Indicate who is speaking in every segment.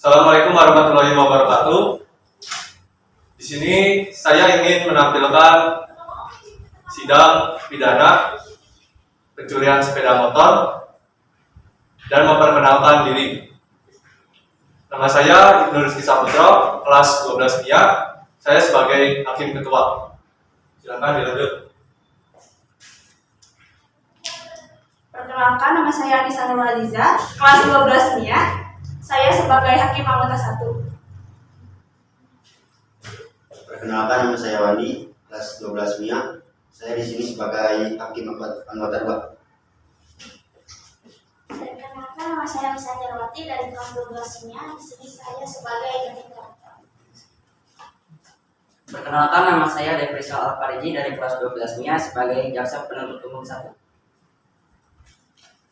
Speaker 1: Assalamualaikum warahmatullahi wabarakatuh. Di sini saya ingin menampilkan sidang pidana pencurian sepeda motor dan memperkenalkan diri. Nama saya Ibnu Rizky Saputra, kelas 12 MIA. Saya sebagai hakim ketua. Silakan dilanjut.
Speaker 2: Perkenalkan, nama saya Anissa Nuraliza, kelas 12 MIA. Saya sebagai hakim anggota 1.
Speaker 3: Perkenalkan, nama saya Wandi, kelas 12 MIA. Saya di sini sebagai hakim anggota 2.
Speaker 4: Perkenalkan, nama saya Nisa Jarwati dari kelas 12 MIA. Di sini saya sebagai hakim ketua.
Speaker 5: Perkenalkan, nama saya Devrisal Alfariji dari kelas 12 MIA sebagai jaksa penuntut umum 1.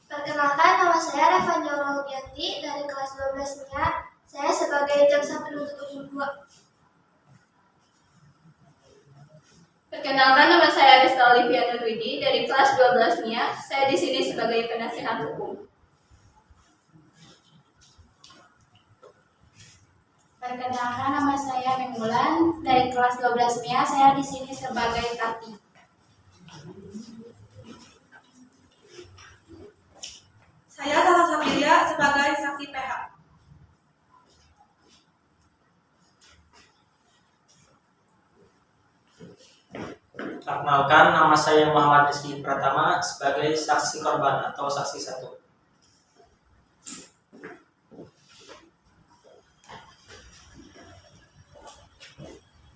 Speaker 4: Perkenalkan, nama saya Revan Rubianti dari kelas 12 MIA. Saya sebagai jaksa penuntut umum 2.
Speaker 2: Perkenalkan, nama saya Rista Olivia Nurwidi dari kelas 12 MIA. Saya di sini sebagai penasihat hukum.
Speaker 4: Perkenalkan, nama saya Memulan dari kelas 12 MIA. Saya di sini sebagai tati.
Speaker 6: Saya Tata Safilia sebagai saksi PH.
Speaker 7: Perkenalkan, nama saya Muhammad Rizky Pratama sebagai saksi korban atau saksi 1.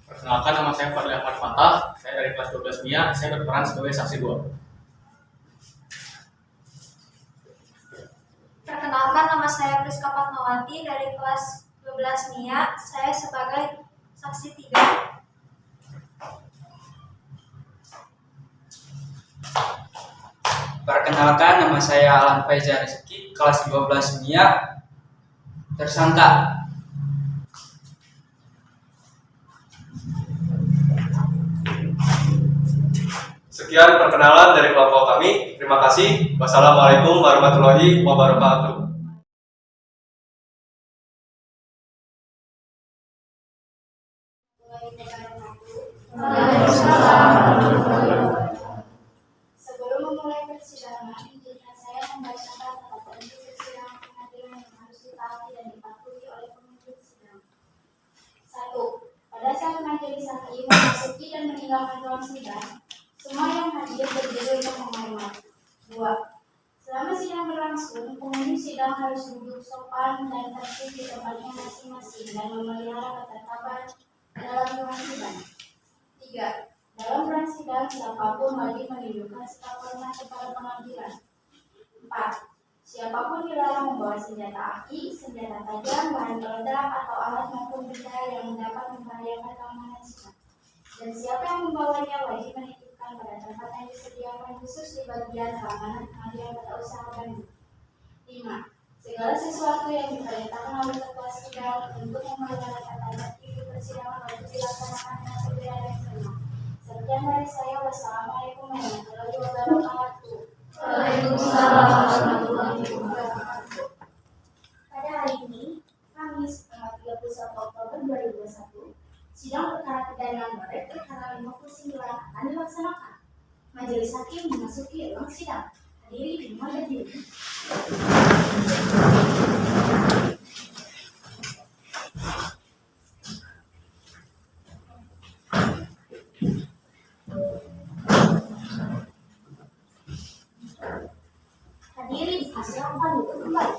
Speaker 8: Perkenalkan, nama saya Fadli Ahmad Fatah. Saya dari kelas 12 MIA. Saya berperan sebagai saksi 2.
Speaker 4: Perkenalkan, nama saya Priska Fatmawati dari kelas 12 MIA. Saya sebagai saksi 3.
Speaker 5: Perkenalkan, nama saya Alan Faizal Rizky, kelas 12 MIA, tersangka.
Speaker 1: Sekian perkenalan dari kelompok kami. Terima kasih. Wassalamualaikum warahmatullahi wabarakatuh.
Speaker 4: Sebelum memulai persidangan, izinkan saya membacakan tata tertib persidangan pengadilan yang harus ditaati dan dipatuhi oleh pemimpin sidang. 1. Pada saat majelis hakim memasuki dan meninggalkan ruang sidang, semua yang hadir berdiri untuk menghormat. 2. Selama sidang berlangsung, penghuni sidang harus duduk sopan dan tertib di tempatnya masing-masing dan memelihara ketertiban dalam ruang sidang. 3. Dalam ruang sidang, siapapun wajib menunjukkan sikap hormat kepada pengadilan. 4. Siapapun dilarang membawa senjata api, senjata tajam, bahan peledak, atau alat maupun benda yang dapat membahayakan keamanan sidang. Dan siapa yang membawanya wajib menitipkan pada tempat yang disediakan khusus di bagian keamanan pengadilan tata usaha Bandung. 5. Segala sesuatu yang diperintahkan oleh ketua sidang untuk memelihara tata tertib persidangan wajib dilaksanakan dengan segera dan prima. Sekian dari saya. Wassalamualaikum warahmatullahi wabarakatuh.
Speaker 2: Waalaikumsalam warahmatullahi wabarakatuh.
Speaker 4: Pada hari ini, Kamis, tanggal 31 Oktober 2021, sidang perkara pidana nomor perkara 59 akan dilaksanakan. Majelis hakim memasuki ruang sidang. Hadiri dimohon berdiri. Hadirin dipersilakan untuk kembali.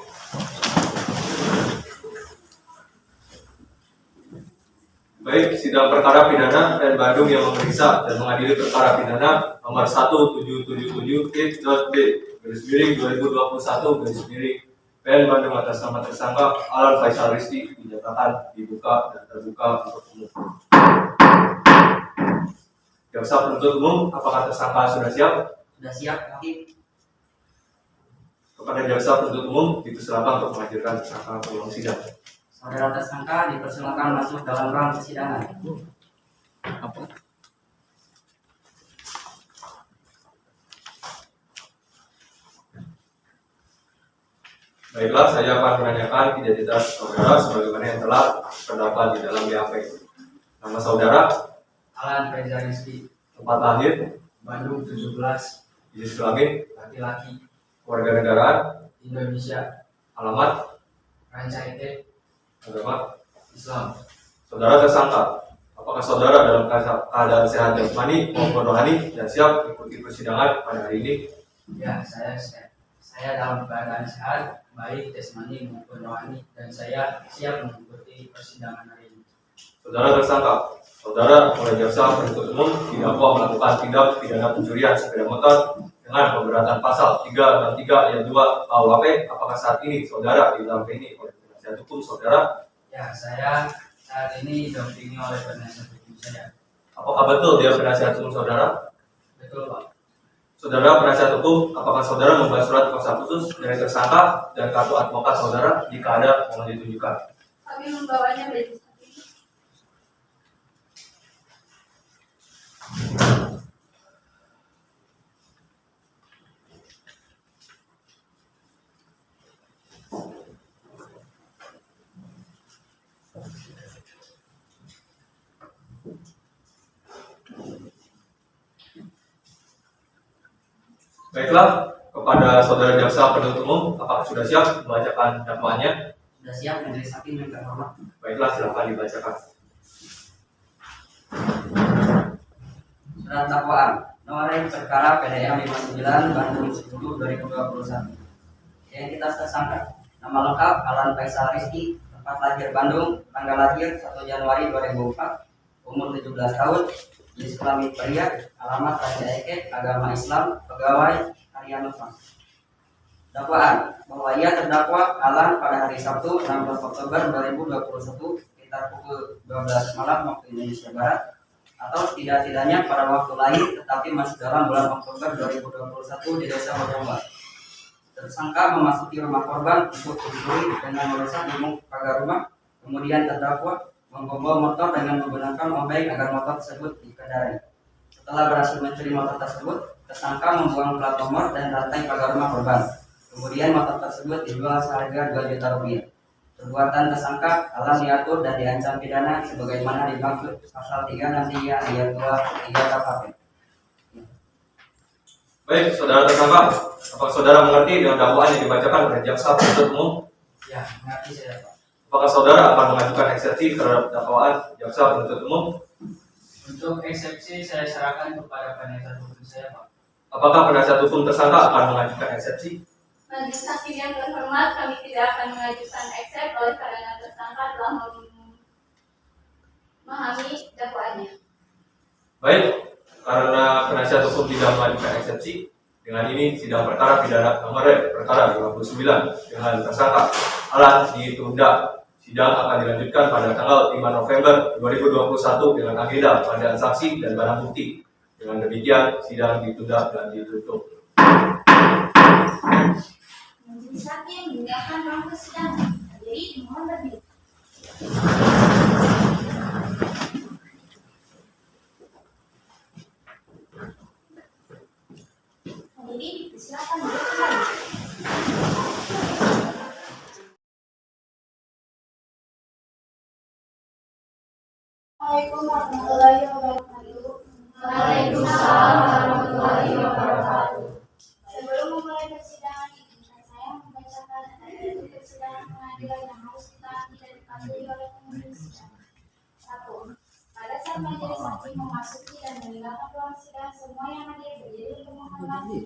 Speaker 1: Baik, sidang perkara pidana dan Bandung yang memeriksa dan mengadili perkara pidana nomor 1777-B garis miring 2021 garis miring PN Bandung atas nama tersangka Alan Faizal Rizky dinyatakan dibuka dan terbuka untuk umum. Jaksa penuntut umum, apakah tersangka sudah siap?
Speaker 5: Sudah siap, hakim.
Speaker 1: Kepada jaksa penuntut umum dipersilakan untuk menghadirkan tersangka ke ruang sidang.
Speaker 5: Saudara tersangka dipersilakan masuk dalam ruang persidangan.
Speaker 1: Baiklah, saya akan menanyakan identitas saudara sebagaimana yang telah terdapat di dalam BAP. Nama saudara,
Speaker 5: Alan Reza Rizky,
Speaker 1: tempat lahir,
Speaker 5: Bandung 17,
Speaker 1: jenis kelamin,
Speaker 5: laki-laki,
Speaker 1: warga negaraan,
Speaker 5: Indonesia,
Speaker 1: alamat,
Speaker 5: Rancaikek,
Speaker 1: agama.
Speaker 5: Islam.
Speaker 1: Saudara tersangka, apakah saudara dalam keadaan sehat jasmani maupun rohani dan siap mengikuti persidangan pada hari ini?
Speaker 5: Ya, saya dalam keadaan sehat, baik jasmani maupun rohani, dan saya siap mengikuti persidangan hari ini.
Speaker 1: Saudara tersangka, saudara oleh jaksa penuntut umum didakwa melakukan tindak pidana pencurian sepeda motor dengan pemberatan pasal 363 ayat 2 KUHP. Apakah saat ini saudara didampingi oleh penasihat hukum saudara?
Speaker 5: Ya, saya saat ini didampingi oleh penasihat hukum saya.
Speaker 1: Apakah betul dia penasihat hukum saudara?
Speaker 5: Betul, Pak.
Speaker 1: Saudara penasihat hukum, apakah saudara membuat surat kuasa khusus dari tersangka dan kartu advokat saudara jika ada mohon ditunjukkan?
Speaker 2: Kami membawanya majelis hakim.
Speaker 1: Baiklah, kepada saudara jaksa penuntut umum, apakah sudah siap membacakan dakwaannya?
Speaker 5: Sudah siap majelis hakim yang terhormat.
Speaker 1: Baiklah, silakan dibacakan.
Speaker 5: Surat dakwaan nomor perkara PDM 59 Bandung 10 2021. Identitas tersangka: nama lengkap Alan Faisal Rizky, tempat lahir Bandung, tanggal lahir 1 Januari 2004, umur 17 tahun, jenis kelamin pria, alamat Rancaikek, agama Islam, pegawai harian Nusantara. Dakwaan bahwa ia terdakwa Alan pada hari Sabtu 16 Oktober 2021 sekitar pukul 12 malam waktu Indonesia Barat atau tidak-tidaknya pada waktu lain tetapi masih dalam bulan Oktober 2021 di desa Bojongba. Tersangka memasuki rumah korban untuk mencuri dengan merusak gembok pagar rumah, kemudian terdakwa membawa motor dengan menggunakan obeng agar motor tersebut dikendarai. Setelah berhasil mencuri motor tersebut, tersangka membuang plat nomor dan rantai pagar rumah korban. Kemudian motor tersebut dijual seharga 2 juta rupiah. Perbuatan tersangka Alan diatur dan diancam pidana sebagaimana dimaksud pasal 363 ayat 2 3 KUHP.
Speaker 1: Baik, saudara tersangka, apakah saudara mengerti dengan dakwaan yang dibacakan oleh jaksa penuntut umum?
Speaker 5: Ya, mengerti saya, Pak.
Speaker 1: Apakah saudara akan mengajukan eksepsi terhadap dakwaan jaksa penuntut umum?
Speaker 5: Untuk eksepsi saya serahkan kepada penasihat hukum saya, Pak.
Speaker 1: Apakah penasihat hukum tersangka akan mengajukan eksepsi?
Speaker 2: Majelis hakim yang terhormat, kami tidak akan mengajukan eksep oleh karena tersangka telah memahami dakwaannya.
Speaker 1: Baik, karena penasihat hukum tidak mengajukan eksepsi, dengan ini sidang perkara pidana nomor perkara 59 dengan tersangka Alan ditunda. Sidang akan dilanjutkan pada tanggal 5 November 2021 dengan agenda pemeriksaan saksi dan barang bukti. Dengan demikian, sidang ditunda dan ditutup.
Speaker 4: Majelis hakim mendengarkan ruang persidangan. Jadi dimohon berdiri. Hadirin dipersilakan duduk kembali. Assalamualaikum warahmatullahi wabarakatuh.
Speaker 2: Waalaikumsalam warahmatullahi wabarakatuh.
Speaker 4: Sebelum memulai persidangan izinkan saya membacakan adendum persidangan pengadilan yang harus ditaati dan dipatuhi oleh pengunjung sidang. 1. Pada saat majelis hakim memasuki dan meninggalkan ruang sidang, semua yang hadir berdiri untuk menghormati.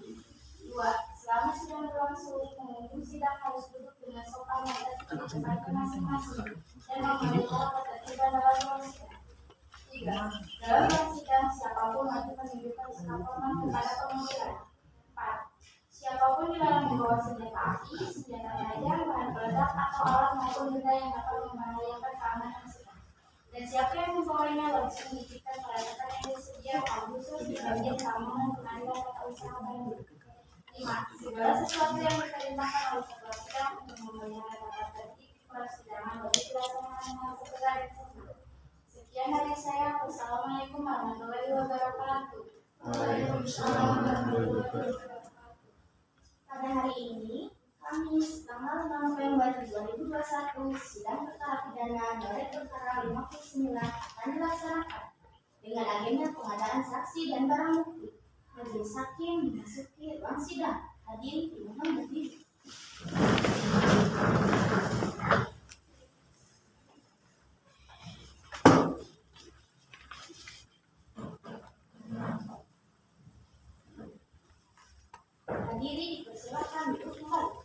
Speaker 4: 2. Selama sidang berlangsung, pengunjung sidang harus duduk dengan sopan dan tertib di tempatnya masing-masing dan memelihara ketertiban dalam ruang sidang. 3. Dalam ruang sidang, siapapun wajib menunjukkan sikap hormat kepada pengemudi. 4. Siapapun dilarang membawa senjata api, senjata tajam, bahan peledak atau alat maupun benda yang dapat membahayakan keamanan sidang. Dan siapa yang membawanya wajib menitipkan peralatan yang disediakan khusus di bagian keamanan pengadilan tata usaha Bandung. 5. Segala sesuatu yang diperintahkan oleh ketua sidang untuk memelihara tata tertib di persidangan wajib dilaksanakan dengan segera dan sempurna. Sekian dari saya. Wassalamualaikum warahmatullahi wabarakatuh.
Speaker 2: Waalaikumsalam warahmatullahi wabarakatuh.
Speaker 4: Pada hari ini, Kamis, tanggal 6 November 2021, sidang perkara pidana Direk Perkara 59 akan dilaksanakan dengan agenda pengadaan saksi dan barang bukti. Majelis hakim memasuki ruang sidang. Hadirin dimohon berdiri. Hadirin dipersilakan duduk kembali.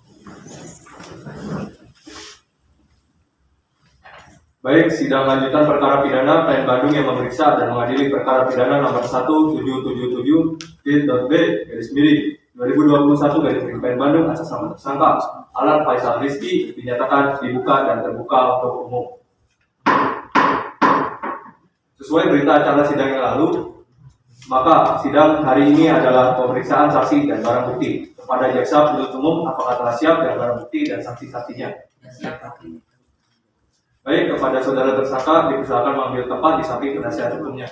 Speaker 1: Baik, sidang lanjutan perkara pidana PN Bandung yang memeriksa dan mengadili perkara pidana nomor 1777/B/2021 PN Bandung atas nama tersangka Alan Faisal Rizky dinyatakan dibuka dan terbuka untuk umum. Sesuai berita acara sidang yang lalu, maka sidang hari ini adalah pemeriksaan saksi dan barang bukti kepada jaksa penuntut umum apakah telah siap dan barang bukti dan saksi-saksinya.
Speaker 5: Ya, siap hakim.
Speaker 1: Baik, kepada saudara tersangka dipersilakan mengambil tempat di samping penasihat hukumnya.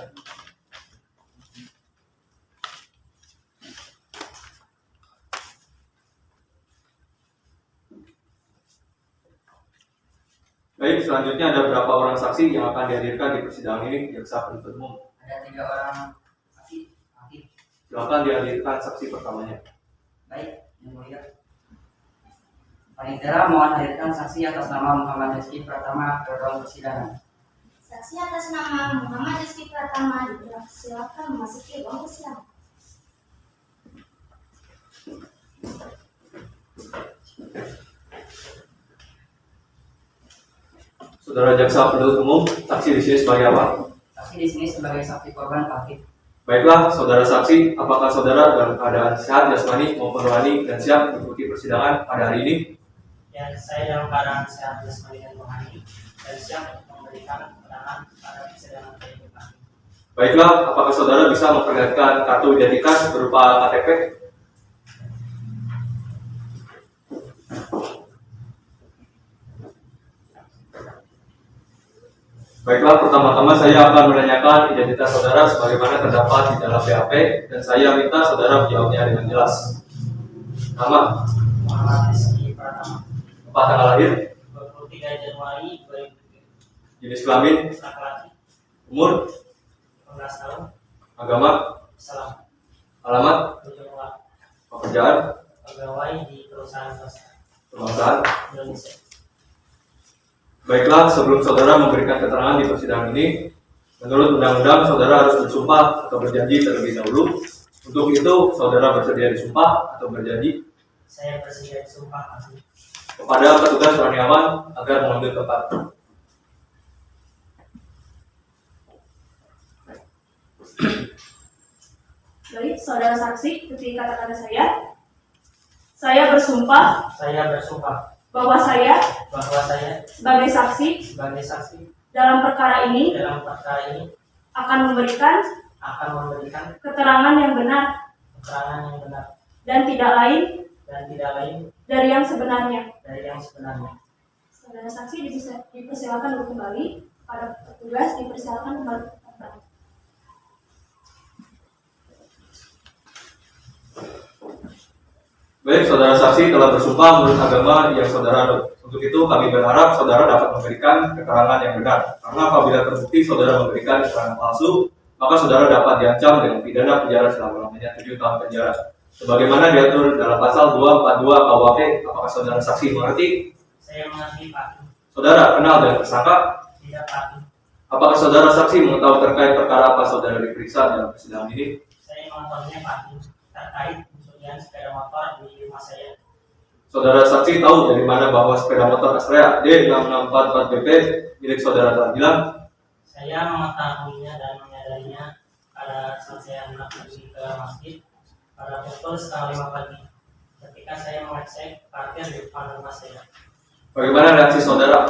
Speaker 1: Baik, selanjutnya ada beberapa orang saksi yang akan dihadirkan di persidangan ini jaksa penuntut umum.
Speaker 5: Ada 3 orang saksi hakim.
Speaker 1: Silakan dihadirkan saksi pertamanya.
Speaker 5: Baik, yang mulia. Panitera mohon hadirkan saksi atas nama Muhammad Rizky Pratama ke ruang persidangan.
Speaker 4: Saksi atas nama Muhammad Rizky Pratama dipersilakan memasuki ruang persidangan.
Speaker 1: Saudara jaksa penuntut umum, saksi di sini sebagai apa?
Speaker 5: Saksi di sini sebagai saksi korban Pak.
Speaker 1: Baiklah, saudara saksi, apakah saudara dalam keadaan sehat jasmani maupun rohani dan siap mengikuti persidangan pada hari ini?
Speaker 7: Ya, saya dalam keadaan sehat jasmani dan rohani dan siap untuk memberikan keterangan pada persidangan kali ini.
Speaker 1: Baiklah, apakah saudara bisa memperlihatkan kartu identitas berupa KTP? Baiklah, pertama-tama saya akan menanyakan identitas saudara sebagaimana terdapat di dalam BAP dan saya minta saudara menjawabnya dengan jelas. Nama,
Speaker 7: Muhammad Rizky Pratama,
Speaker 1: tempat tanggal lahir,
Speaker 7: 23 Januari 2007,
Speaker 1: jenis kelamin,
Speaker 7: laki-laki,
Speaker 1: umur,
Speaker 7: 15 tahun,
Speaker 1: agama,
Speaker 7: Islam,
Speaker 1: alamat,
Speaker 7: Ujung Ulak,
Speaker 1: pekerjaan,
Speaker 7: pegawai di perusahaan swasta
Speaker 1: kebangsaan.
Speaker 7: Indonesia.
Speaker 1: Baiklah, sebelum saudara memberikan keterangan di persidangan ini, menurut undang-undang saudara harus bersumpah atau berjanji terlebih dahulu. Untuk itu, saudara bersedia disumpah atau berjanji
Speaker 7: Saya bersedia disumpah hakim.
Speaker 1: kepada petugas Warniawan agar mengambil tempat.
Speaker 6: Baik, saudara saksi, seperti kata-kata saya bersumpah
Speaker 7: Saya bersumpah
Speaker 6: bahwa saya
Speaker 7: bahwa saya
Speaker 6: sebagai saksi
Speaker 7: sebagai saksi
Speaker 6: dalam perkara ini
Speaker 7: dalam perkara ini
Speaker 6: akan memberikan
Speaker 7: akan memberikan
Speaker 6: keterangan yang benar
Speaker 7: keterangan yang benar
Speaker 6: dan tidak lain
Speaker 7: dari yang
Speaker 6: sebenarnya.
Speaker 7: sebenarnya.
Speaker 6: Saudara saksi dipersilakan duduk kembali. Para petugas dipersilakan kembali ke tempat.
Speaker 1: Baik, saudara saksi telah bersumpah menurut agama yang saudara anut. Untuk itu, kami berharap saudara dapat memberikan keterangan yang benar. Karena apabila terbukti saudara memberikan keterangan palsu, maka saudara dapat diancam dengan pidana penjara selama-lamanya 7 tahun penjara. Sebagaimana diatur dalam pasal 242 KUHP, apakah saudara saksi mengerti?
Speaker 7: Saya mengerti Pak.
Speaker 1: Saudara kenal dengan tersangka?
Speaker 7: Tidak Pak.
Speaker 1: Apakah saudara saksi mengetahui terkait perkara apa saudara diperiksa dalam persidangan ini?
Speaker 7: Saya mengetahuinya Pak terkait pencurian sepeda motor di rumah saya.
Speaker 1: Saudara saksi tahu dari mana bahwa sepeda motor Astrea D6644BP milik saudara telah hilang?
Speaker 7: Saya mengetahuinya dan menyadarinya pada saat saya hendak pergi ke masjid pada pukul setengah 5 pagi ketika saya mengecek parkir di depan rumah saya.
Speaker 1: Bagaimana reaksi saudara?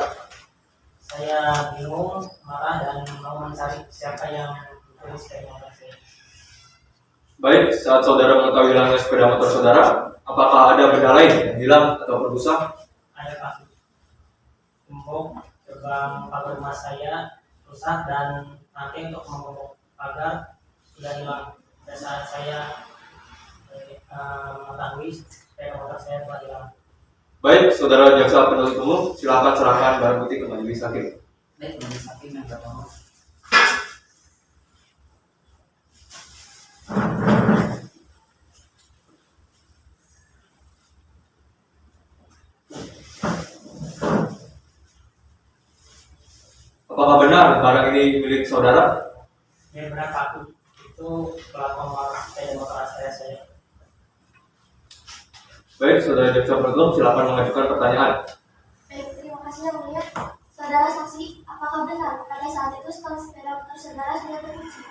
Speaker 7: Saya bingung, marah, dan mau mencari siapa yang mencuri sepeda motor saya.
Speaker 1: Baik, saat saudara mengetahui hilangnya sepeda motor saudara, apakah ada benda lain yang hilang atau berbusa?
Speaker 7: Ada Pak. Gembok gerbang pagar rumah saya rusak dan nanti untuk menggembok pagar sudah hilang. Pada saat saya mengetahui sepeda motor saya telah hilang.
Speaker 1: Baik, saudara jaksa penuntut umum, silakan serahkan barang bukti ke majelis hakim.
Speaker 5: Baik, majelis hakim yang terhormat.
Speaker 1: Apakah benar barang ini milik saudara?
Speaker 7: Ya benar Pak, itu plat nomor sepeda motor saya.
Speaker 1: Baik, saudara jaksa penuntut umum, silakan mengajukan pertanyaan.
Speaker 4: Baik, terima kasih yang mulia. Saudara saksi, apakah benar pada saat itu stang sepeda motor saudara sudah terkunci?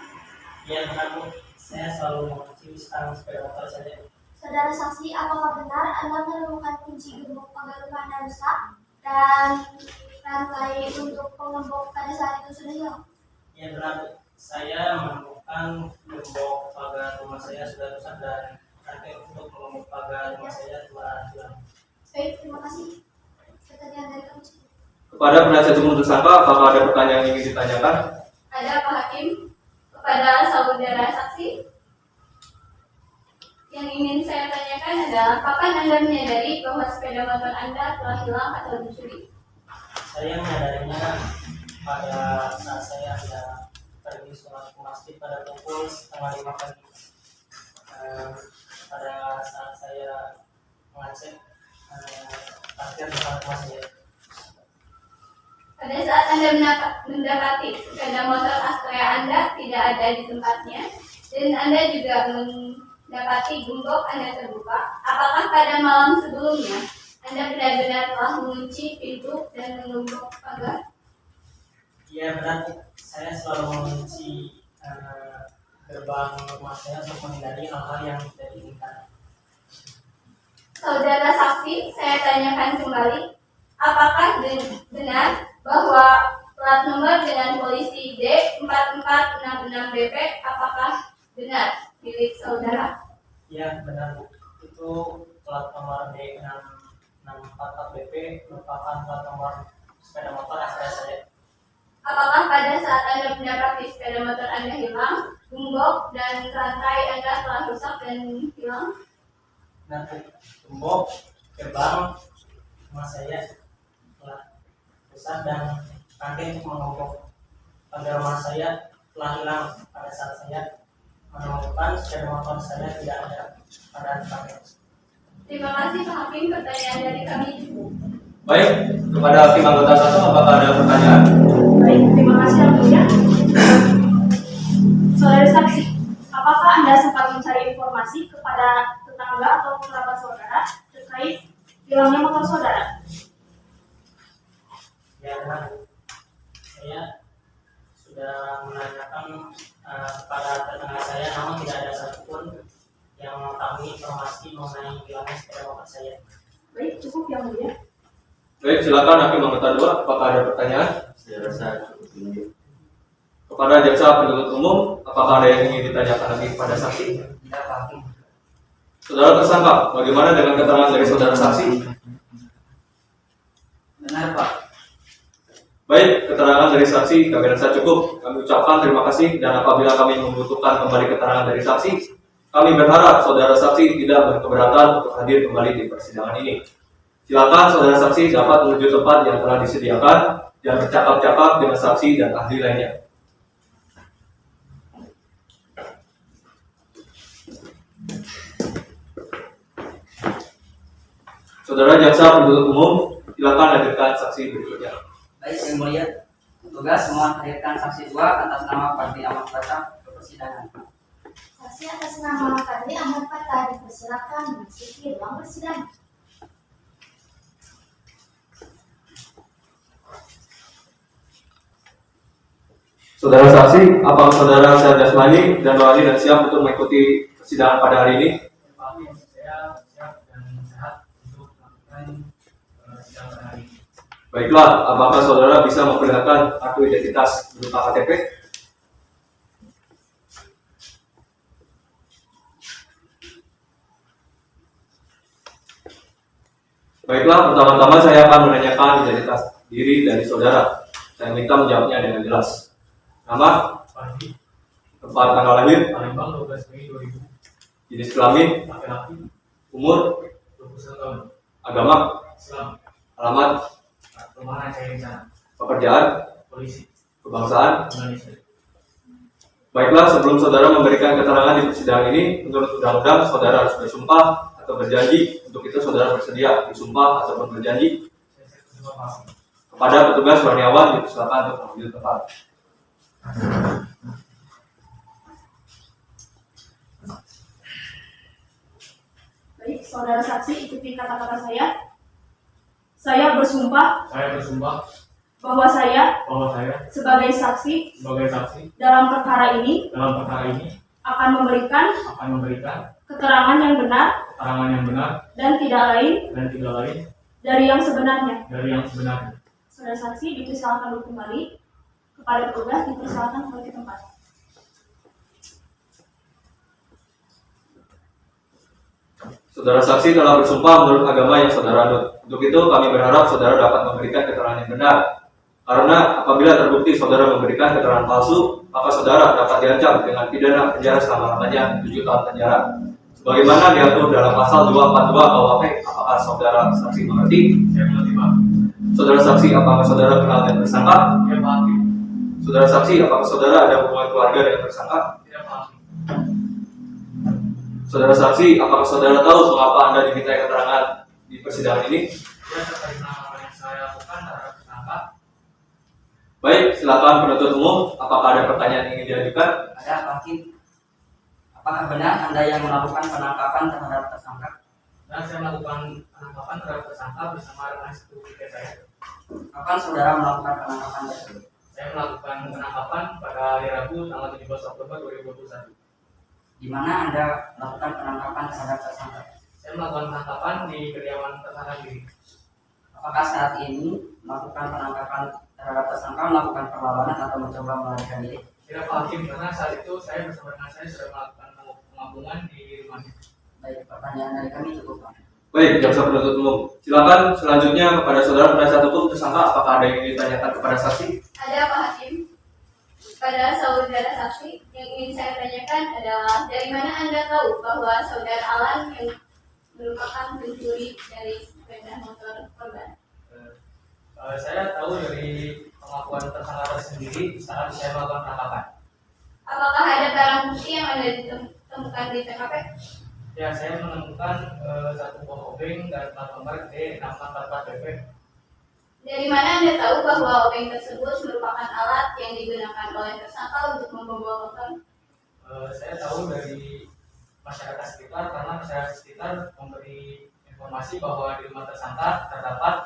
Speaker 7: Iya benar Bu, saya selalu mengunci stang sepeda motor saya.
Speaker 4: Saudara saksi, apakah benar Anda menemukan kunci gembok pagar rumah Anda rusak dan rantai untuk pengembok pada saat itu sudah hilang?
Speaker 7: Iya benar Bu, saya menemukan gembok pagar rumah saya sudah rusak dan rantai untuk pengembok pagar rumah saya telah hilang.
Speaker 4: Baik, terima kasih. Pertanyaan dari kami cukup.
Speaker 1: Kepada penasihat hukum tersangka, apakah ada pertanyaan yang ingin ditanyakan?
Speaker 2: Ada Pak Hakim. Kepada saudara saksi, yang ingin saya tanyakan adalah kapan Anda menyadari bahwa sepeda motor Anda telah hilang atau dicuri?
Speaker 7: Saya menyadarinya pada saat saya hendak pergi sholat ke masjid pada pukul 4:30 pagi. Pada saat saya mengecek parkir depan rumah saya.
Speaker 2: Pada saat Anda mendapati sepeda motor Astrea Anda tidak ada di tempatnya, dan Anda juga mendapati gembok Anda terbuka, apakah pada malam sebelumnya Anda benar-benar telah mengunci pintu dan menggembok pagar?
Speaker 7: Iya benar, saya selalu mengunci gerbang rumah saya untuk menghindari hal-hal yang tidak diinginkan.
Speaker 2: Saudara saksi, saya tanyakan kembali, apakah benar bahwa plat nomor dengan polisi D4466BP apakah benar milik saudara?
Speaker 7: Iya benar Bu, itu plat nomor D6644BP merupakan plat nomor sepeda motor Astrea saya.
Speaker 2: Apakah pada saat Anda mendapati sepeda motor Anda hilang, gembok dan rantai Anda telah rusak dan hilang?
Speaker 7: Dan gembok gerbang rumah saya telah rusak dan rantai untuk menggembok pagar rumah saya telah hilang pada saat saya menemukan sepeda motor saya tidak ada pada tempatnya.
Speaker 2: Terima kasih Pak Hakim, pertanyaan dari kami cukup.
Speaker 1: Baik, kepada hakim anggota 1, apakah ada pertanyaan?
Speaker 6: Baik, terima kasih yang mulia. Saudara saksi, apakah Anda sempat mencari informasi kepada tetangga atau kerabat saudara terkait hilangnya motor saudara?
Speaker 7: Ya benar, saya sudah menanyakan kepada tetangga saya, namun tidak ada satupun yang mengetahui informasi mengenai hilangnya sepeda motor saya.
Speaker 6: Baik, cukup yang mulia.
Speaker 1: Baik, silakan hakim anggota 2, apakah ada pertanyaan?
Speaker 3: Saya rasa cukup ini.
Speaker 1: Kepada jaksa penuntut umum, apakah ada yang ingin ditanyakan lagi kepada saksi?
Speaker 5: Tidak, Pak Hakim.
Speaker 1: Saudara tersangka, bagaimana dengan keterangan dari saudara saksi?
Speaker 5: Benar, Pak.
Speaker 1: Baik, keterangan dari saksi kami rasa cukup. Kami ucapkan terima kasih, dan apabila kami membutuhkan kembali keterangan dari saksi, kami berharap saudara saksi tidak berkeberatan untuk hadir kembali di persidangan ini. Silakan saudara saksi dapat menuju tempat yang telah disediakan dan bercakap-cakap dengan saksi dan ahli lainnya. Saudara jaksa penuntut umum, silakan hadirkan saksi berikutnya.
Speaker 5: Baik, yang mulia, tugas mohon hadirkan saksi 2 atas nama Parti Amat Patah ke persidangan.
Speaker 4: Saksi atas nama Kadri Ahmad Patah dipersilakan memasuki ruang persidangan.
Speaker 1: Saudara saksi, apakah saudara sehat jasmani dan rohani dan siap untuk mengikuti persidangan pada hari ini?
Speaker 8: Saya siap dan sehat untuk melakukan sidang pada hari ini.
Speaker 1: Baiklah, apakah saudara bisa memperlihatkan kartu identitas berupa KTP? Baiklah, pertama-tama saya akan menanyakan identitas diri dari saudara. Saya minta menjawabnya dengan jelas. Nama,
Speaker 8: Pagi,
Speaker 1: tempat tanggal lahir,
Speaker 8: Palembang 12 Mei 2000,
Speaker 1: jenis kelamin,
Speaker 8: laki-laki,
Speaker 1: umur,
Speaker 8: 21 tahun,
Speaker 1: agama,
Speaker 8: Islam.
Speaker 1: Alamat,
Speaker 8: Perumahan Aceh Rencana.
Speaker 1: pekerjaan,
Speaker 8: Polisi
Speaker 1: kebangsaan.
Speaker 8: Indonesia.
Speaker 1: Baiklah, sebelum saudara memberikan keterangan di persidangan ini, menurut undang-undang saudara harus bersumpah atau berjanji. Untuk itu saudara bersedia disumpah ataupun berjanji.
Speaker 8: Saya bersumpah maaf.
Speaker 1: Kepada petugas warniawan dipersilakan untuk mengambil tempat.
Speaker 6: Baik, saudara saksi ikuti kata-kata saya. Saya bersumpah
Speaker 8: Saya bersumpah
Speaker 6: bahwa saya
Speaker 8: bahwa saya
Speaker 6: sebagai saksi
Speaker 8: sebagai saksi
Speaker 6: dalam perkara ini
Speaker 8: dalam perkara ini
Speaker 6: akan memberikan
Speaker 8: akan memberikan
Speaker 6: keterangan yang benar
Speaker 8: keterangan yang benar
Speaker 6: dan tidak lain
Speaker 8: dan tidak lain
Speaker 6: dari yang sebenarnya.
Speaker 8: dari yang sebenarnya.
Speaker 6: Saudara saksi dipersilakan duduk kembali. Kepada petugas dipersilakan kembali ke tempat.
Speaker 1: Saudara saksi telah bersumpah menurut agama yang saudara anut. Untuk itu kami berharap saudara dapat memberikan keterangan yang benar. Karena apabila terbukti saudara memberikan keterangan palsu, maka saudara dapat diancam dengan pidana penjara selama-lamanya 7 tahun penjara. Sebagaimana diatur dalam pasal 242 KUHP, apakah saudara saksi mengerti?
Speaker 8: Saya mengerti Pak.
Speaker 1: Saudara saksi, apakah saudara kenal dengan tersangka?
Speaker 8: Ya Pak Hakim.
Speaker 1: Saudara saksi, apakah saudara ada hubungan keluarga dengan tersangka?
Speaker 8: Tidak Pak Hakim.
Speaker 1: Saudara saksi, apakah saudara tahu mengapa Anda diminta keterangan di persidangan ini?
Speaker 8: Ya terkait penangkapan yang saya lakukan terhadap tersangka.
Speaker 1: Baik, silakan penuntut umum. Apakah ada pertanyaan yang ingin diajukan?
Speaker 5: Ada Pak Hakim. Apakah benar Anda yang melakukan penangkapan terhadap tersangka?
Speaker 8: Dan saya melakukan penangkapan terhadap tersangka bersama rekan sekeluarga saya.
Speaker 5: Kapan saudara melakukan penangkapan tersebut?
Speaker 8: Saya melakukan penangkapan pada hari Rabu tanggal 17 Oktober 2021.
Speaker 5: Di mana Anda melakukan penangkapan terhadap tersangka?
Speaker 8: Saya melakukan penangkapan di kediaman tersangka sendiri.
Speaker 5: Apakah saat ini melakukan penangkapan terhadap tersangka melakukan perlawanan atau mencoba melarikan diri?
Speaker 8: Tidak Pak Hakim, karena saat itu saya bersama dengan saya sudah melakukan pengampungan di rumahnya.
Speaker 5: Baik, pertanyaan dari kami cukup Pak.
Speaker 1: Baik, jaksa penuntut umum. Silakan selanjutnya kepada saudara penasihat hukum tersangka. Apakah ada yang ingin ditanyakan kepada saksi?
Speaker 2: Ada Pak Hakim. Pada saudara saksi yang ingin saya tanyakan adalah dari mana Anda tahu bahwa saudara Alan yang merupakan pencuri dari sepeda motor korban?
Speaker 8: Saya tahu dari pengakuan tersangka sendiri saat saya melakukan penangkapan.
Speaker 2: Apakah ada barang bukti yang Anda ditemukan di TKP?
Speaker 8: Ya, saya menemukan satu buah obeng dan plat nomor D6444BP.
Speaker 2: Dari mana Anda tahu bahwa obeng tersebut merupakan alat yang digunakan oleh tersangka untuk membawa motor?
Speaker 8: Saya tahu dari masyarakat sekitar karena masyarakat sekitar memberi informasi bahwa di rumah tersangka terdapat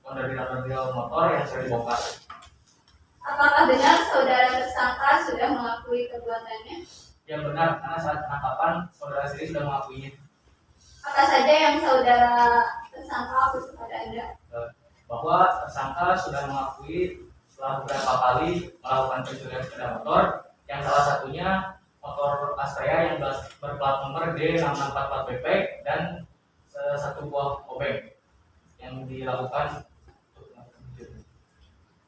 Speaker 8: onderdil-onderdil motor yang sudah dibongkar.
Speaker 2: Apakah benar saudara tersangka sudah mengakui perbuatannya?
Speaker 8: Yang benar, karena saat penangkapan saudara sendiri sudah mengakuinya.
Speaker 2: Apa saja yang saudara tersangka akui kepada Anda?
Speaker 8: Bahwa tersangka sudah mengakui setelah beberapa kali melakukan pencurian sepeda motor, yang salah satunya motor Astrea yang berplat nomor D644BP dan satu buah obeng yang dilakukan untuk melakukan pencurian.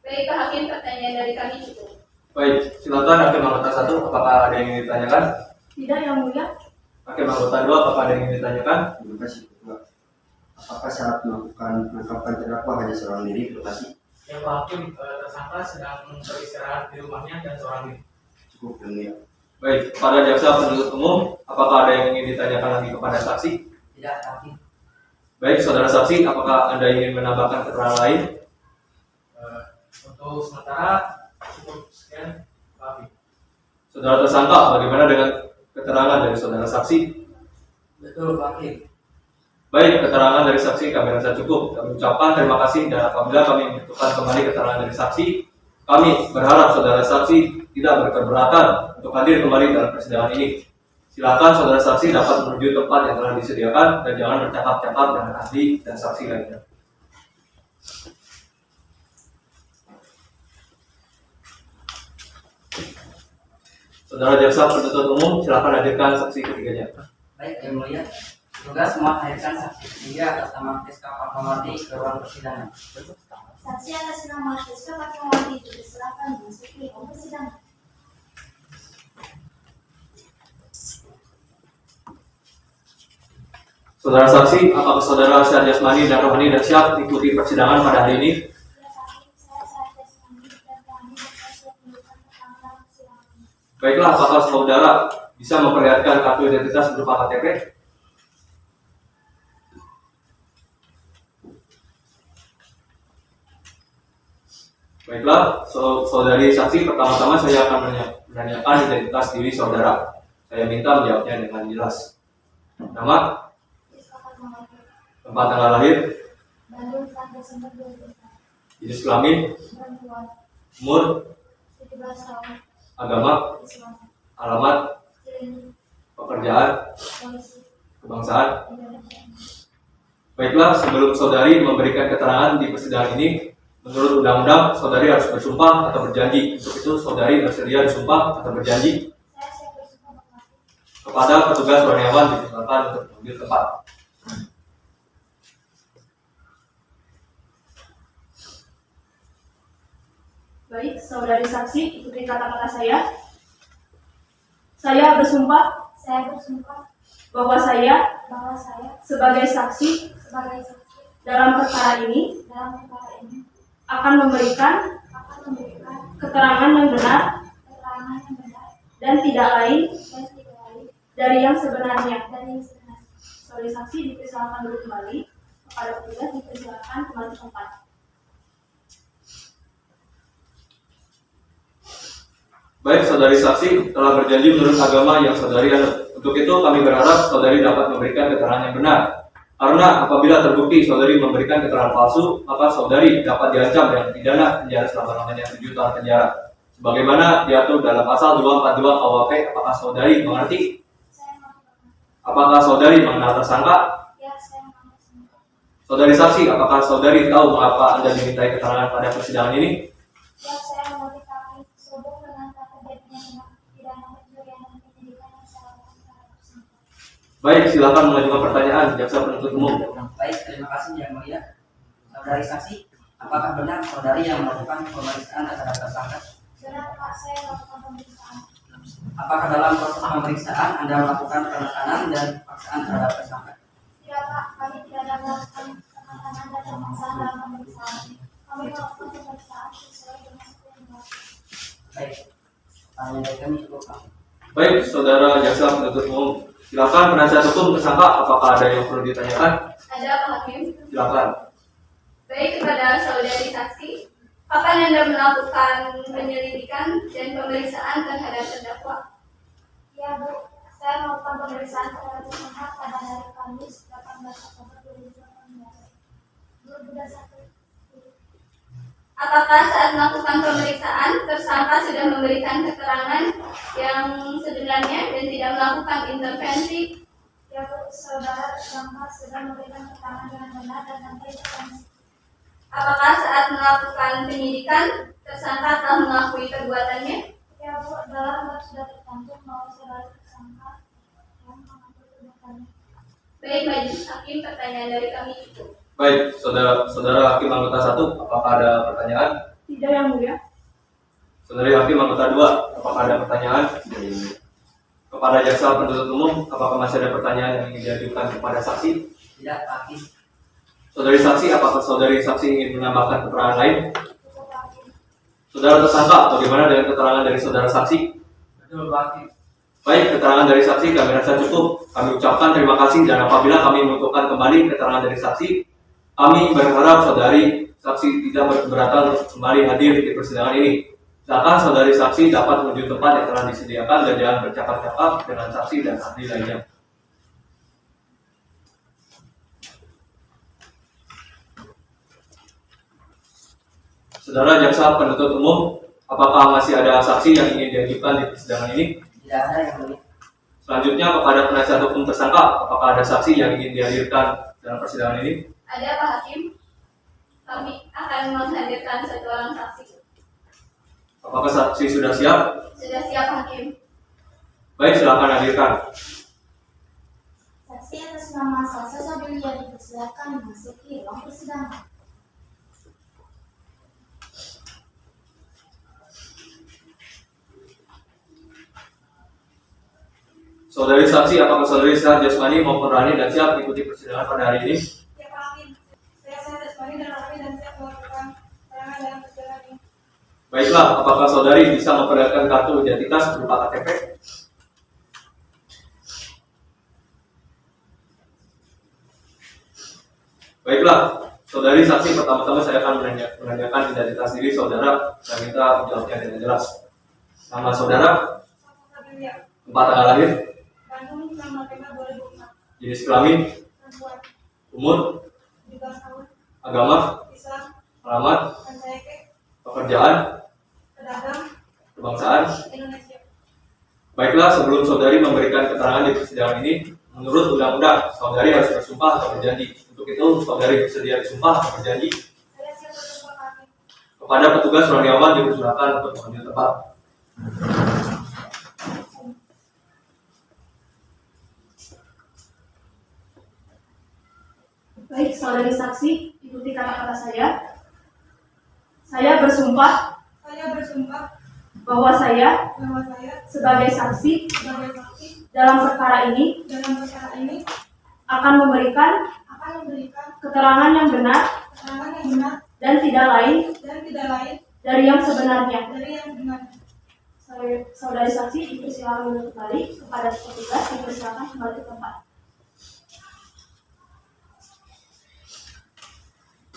Speaker 2: Baik Pak Hakim, pertanyaan dari kami cukup.
Speaker 1: Baik, silakan hakim anggota 1. Apakah ada yang ingin ditanyakan?
Speaker 6: Tidak, Yang Mulia.
Speaker 1: Hakim anggota 2. Apakah ada yang ingin ditanyakan?
Speaker 3: Terima kasih Ketua. Apakah saat melakukan penangkapan terdakwa hanya seorang diri? Terima kasih.
Speaker 8: Ya Pak Hakim, tersangka sedang beristirahat di rumahnya dan seorang diri.
Speaker 3: Cukup Yang Mulia.
Speaker 1: Baik, kepada jaksa penuntut umum, apakah ada yang ingin ditanyakan lagi kepada saksi?
Speaker 5: Tidak, Pak Hakim.
Speaker 1: Baik, saudara saksi, apakah Anda ingin menambahkan keterangan lain?
Speaker 8: Untuk sementara cukup sekian, Pak Hakim.
Speaker 1: Saudara tersangka, bagaimana dengan keterangan dari saudara saksi?
Speaker 5: Betul, Pak Hakim.
Speaker 1: Baik, keterangan dari saksi kami rasa cukup. Kami ucapkan terima kasih dan apabila kami membutuhkan kembali keterangan dari saksi, kami berharap saudara saksi tidak berkeberatan untuk hadir kembali dalam persidangan ini. Silakan saudara saksi dapat menuju tempat yang telah disediakan dan jangan bercakap-cakap dengan ahli dan saksi lainnya. Saudara jaksa penuntut umum, silakan hadirkan saksi ketiganya.
Speaker 5: Baik, Yang Mulia. Tugas mohon hadirkan saksi ketiga atas nama Friska Fatmawati ke ruang persidangan.
Speaker 4: Saksi atas nama Friska Fatmawati dipersilakan memasuki ruang persidangan.
Speaker 1: Saudara saksi, apakah saudara secara jasmani dan rohani dan siap mengikuti persidangan pada hari ini?
Speaker 4: Ya Hakim, saya secara jasmani dan rohani dan saya siap memberikan keterangan dalam persidangan ini.
Speaker 1: Baiklah, apakah saudara bisa memperlihatkan kartu identitas berupa KTP? Baiklah, saudari saksi, pertama-tama saya akan menanyakan identitas diri saudara. Saya minta menjawabnya dengan jelas. Nama,
Speaker 4: Disepakati mengatur.
Speaker 1: tempat tanggal lahir,
Speaker 4: Bandung 4 Desember 2004.
Speaker 1: jenis kelamin,
Speaker 4: Perempuan,
Speaker 1: umur,
Speaker 4: 17 tahun,
Speaker 1: agama,
Speaker 4: Islam,
Speaker 1: alamat,
Speaker 4: Cileni,
Speaker 1: pekerjaan,
Speaker 4: polisi,
Speaker 1: kebangsaan.
Speaker 4: Indonesia.
Speaker 1: Baiklah, sebelum saudari memberikan keterangan di persidangan ini, menurut undang-undang, saudari harus bersumpah atau berjanji. Untuk itu, saudari bersedia disumpah atau berjanji
Speaker 4: Saya siap bersumpah mengaku.
Speaker 1: kepada petugas Warniawan dipersilakan untuk mengambil tempat.
Speaker 6: Baik, saudari saksi, ikuti kata-kata saya. Saya bersumpah
Speaker 4: Saya bersumpah
Speaker 6: bahwa saya
Speaker 4: bahwa saya
Speaker 6: sebagai saksi
Speaker 4: sebagai saksi
Speaker 6: dalam perkara ini
Speaker 4: dalam perkara ini
Speaker 6: akan memberikan
Speaker 4: akan memberikan
Speaker 6: keterangan yang benar
Speaker 4: keterangan yang benar
Speaker 6: dan tidak lain
Speaker 4: dan tidak lain
Speaker 6: dari yang sebenarnya.
Speaker 4: dari yang sebenarnya.
Speaker 6: Saudari saksi dipersilakan duduk kembali. Kepada petugas dipersilakan kembali ke tempat.
Speaker 1: Baik, saudari saksi telah berjanji menurut agama yang saudari anut. Untuk itu, kami berharap saudari dapat memberikan keterangan yang benar. Karena apabila terbukti saudari memberikan keterangan palsu, maka saudari dapat diancam dengan pidana penjara selama-lamanya 7 tahun penjara. Sebagaimana diatur dalam pasal 242 KUHP, apakah saudari mengerti?
Speaker 4: Saya mengaku.
Speaker 1: Apakah saudari mengenal tersangka?
Speaker 4: Ya, saya mengaku.
Speaker 1: Saudari saksi, apakah saudari tahu mengapa Anda dimintai keterangan pada persidangan ini?
Speaker 4: Ya, saya mengerti kami sehubung dengan terjadinya tindak pidana pencurian dan penyidikan yang saya lakukan terhadap tersangka.
Speaker 1: Baik, silakan mengajukan pertanyaan jaksa penuntut umum.
Speaker 5: Baik, terima kasih Yang Mulia. Saudari saksi, apakah benar saudari yang melakukan pemeriksaan terhadap tersangka?
Speaker 4: Benar Pak, saya melakukan pemeriksaan.
Speaker 5: Apakah dalam proses pemeriksaan Anda melakukan penekanan dan paksaan terhadap tersangka?
Speaker 4: Tidak Pak, kami tidak ada melakukan penekanan dan pemaksaan dalam pemeriksaan. Kami melakukan pemeriksaan sesuai dengan hukum yang berlaku.
Speaker 5: Baik, pertanyaan dari kami cukup Pak.
Speaker 1: Baik, saudara jaksa penuntut umum, silakan penasihat hukum tersangka, apakah ada yang perlu ditanyakan?
Speaker 2: Ada Pak Hakim?
Speaker 1: Silakan.
Speaker 2: Baik, kepada saudari saksi, kapan Anda melakukan penyelidikan dan pemeriksaan terhadap terdakwa?
Speaker 4: Ya Bu, saya melakukan pemeriksaan terhadap tersangka pada hari Kamis 18 Oktober 2021.
Speaker 2: Apakah saat melakukan pemeriksaan, tersangka sudah memberikan keterangan yang sebenarnya dan tidak melakukan intervensi?
Speaker 4: Ya Bu, saudara tersangka sudah memberikan keterangan dengan benar dan tanpa intervensi.
Speaker 2: Apakah saat melakukan penyidikan, tersangka telah mengakui perbuatannya?
Speaker 4: Ya Bu, dalam bab sudah tercantum bahwa saudara tersangka yang mengaku perbuatannya.
Speaker 2: Baik, majelis hakim, pertanyaan dari kami cukup.
Speaker 1: Baik, saudara hakim anggota 1, apakah ada pertanyaan?
Speaker 6: Tidak, Yang Mulia.
Speaker 1: Saudari hakim anggota 2, apakah ada pertanyaan? Kepada jaksa penuntut umum, apakah masih ada pertanyaan yang ingin diajukan kepada saksi?
Speaker 5: Tidak, Pak Hakim.
Speaker 1: Saudari saksi, apakah saudari saksi ingin menambahkan keterangan lain?
Speaker 4: Cukup Hakim.
Speaker 1: Saudara tersangka, bagaimana dengan keterangan dari saudara saksi?
Speaker 5: Betul, Pak Hakim.
Speaker 1: Baik, keterangan dari saksi kami rasa cukup. Kami ucapkan terima kasih dan apabila kami membutuhkan kembali keterangan dari saksi, kami berharap saudari saksi tidak berkeberatan untuk kembali hadir di persidangan ini. Silakan saudari saksi dapat menuju tempat yang telah disediakan dan jangan bercakap-cakap dengan saksi dan ahli lainnya. Saudara jaksa penuntut umum, apakah masih ada saksi yang ingin diajukan di persidangan ini?
Speaker 5: Tidak ada, Yang Mulia.
Speaker 1: Selanjutnya kepada penasihat hukum tersangka, apakah ada saksi yang ingin dihadirkan dalam persidangan ini?
Speaker 2: Ada Pak Hakim? Kami akan menghadirkan satu orang saksi.
Speaker 1: Apakah saksi sudah siap?
Speaker 2: Sudah siap Hakim?
Speaker 1: Baik, silakan hadirkan.
Speaker 4: Saksi atas nama Salsa Sabilia dipersilakan memasuki ruang persidangan.
Speaker 1: Saudari saksi, apakah saudari sehat jasmani maupun rohani dan siap mengikuti persidangan pada hari ini?
Speaker 9: Ya Pak Hakim, saya sehat jasmani dan rohani dan siap melakukan keterangan dalam persidangan ini.
Speaker 1: Baiklah, apakah saudari bisa memperlihatkan kartu identitas berupa KTP? Baiklah, saudari saksi, pertama-tama saya akan menanyakan identitas diri saudara dan minta menjawabnya dengan jelas. Nama saudara,
Speaker 9: Sabilia,
Speaker 1: tempat tanggal lahir,
Speaker 9: Bandung, 6 November 2004,
Speaker 1: jenis kelamin,
Speaker 9: perempuan,
Speaker 1: umur,
Speaker 9: 17 tahun,
Speaker 1: agama,
Speaker 9: Islam,
Speaker 1: alamat,
Speaker 9: Pancaike,
Speaker 1: pekerjaan,
Speaker 9: pedagang,
Speaker 1: kebangsaan.
Speaker 9: Indonesia.
Speaker 1: Baiklah, sebelum saudari memberikan keterangan di persidangan ini, menurut undang-undang, saudari harus bersumpah atau berjanji. Untuk itu, saudari bersedia disumpah atau berjanji?
Speaker 9: Saya siap bersumpah Pak Hakim.
Speaker 1: Kepada petugas rohaniawan dipersilakan untuk mengambil tempat.
Speaker 6: Baik, saudari saksi, ikuti kata-kata saya. Saya bersumpah
Speaker 9: Saya bersumpah
Speaker 6: bahwa saya
Speaker 9: bahwa saya
Speaker 6: sebagai saksi
Speaker 9: sebagai saksi
Speaker 6: dalam perkara ini
Speaker 9: dalam perkara ini
Speaker 6: akan memberikan
Speaker 9: akan memberikan
Speaker 6: keterangan yang benar
Speaker 9: keterangan yang benar
Speaker 6: dan tidak lain
Speaker 9: dan tidak lain
Speaker 6: dari yang sebenarnya.
Speaker 9: dari yang benar.
Speaker 6: Saudari saksi dipersilakan duduk kembali, kepada petugas dipersilakan kembali ke tempat.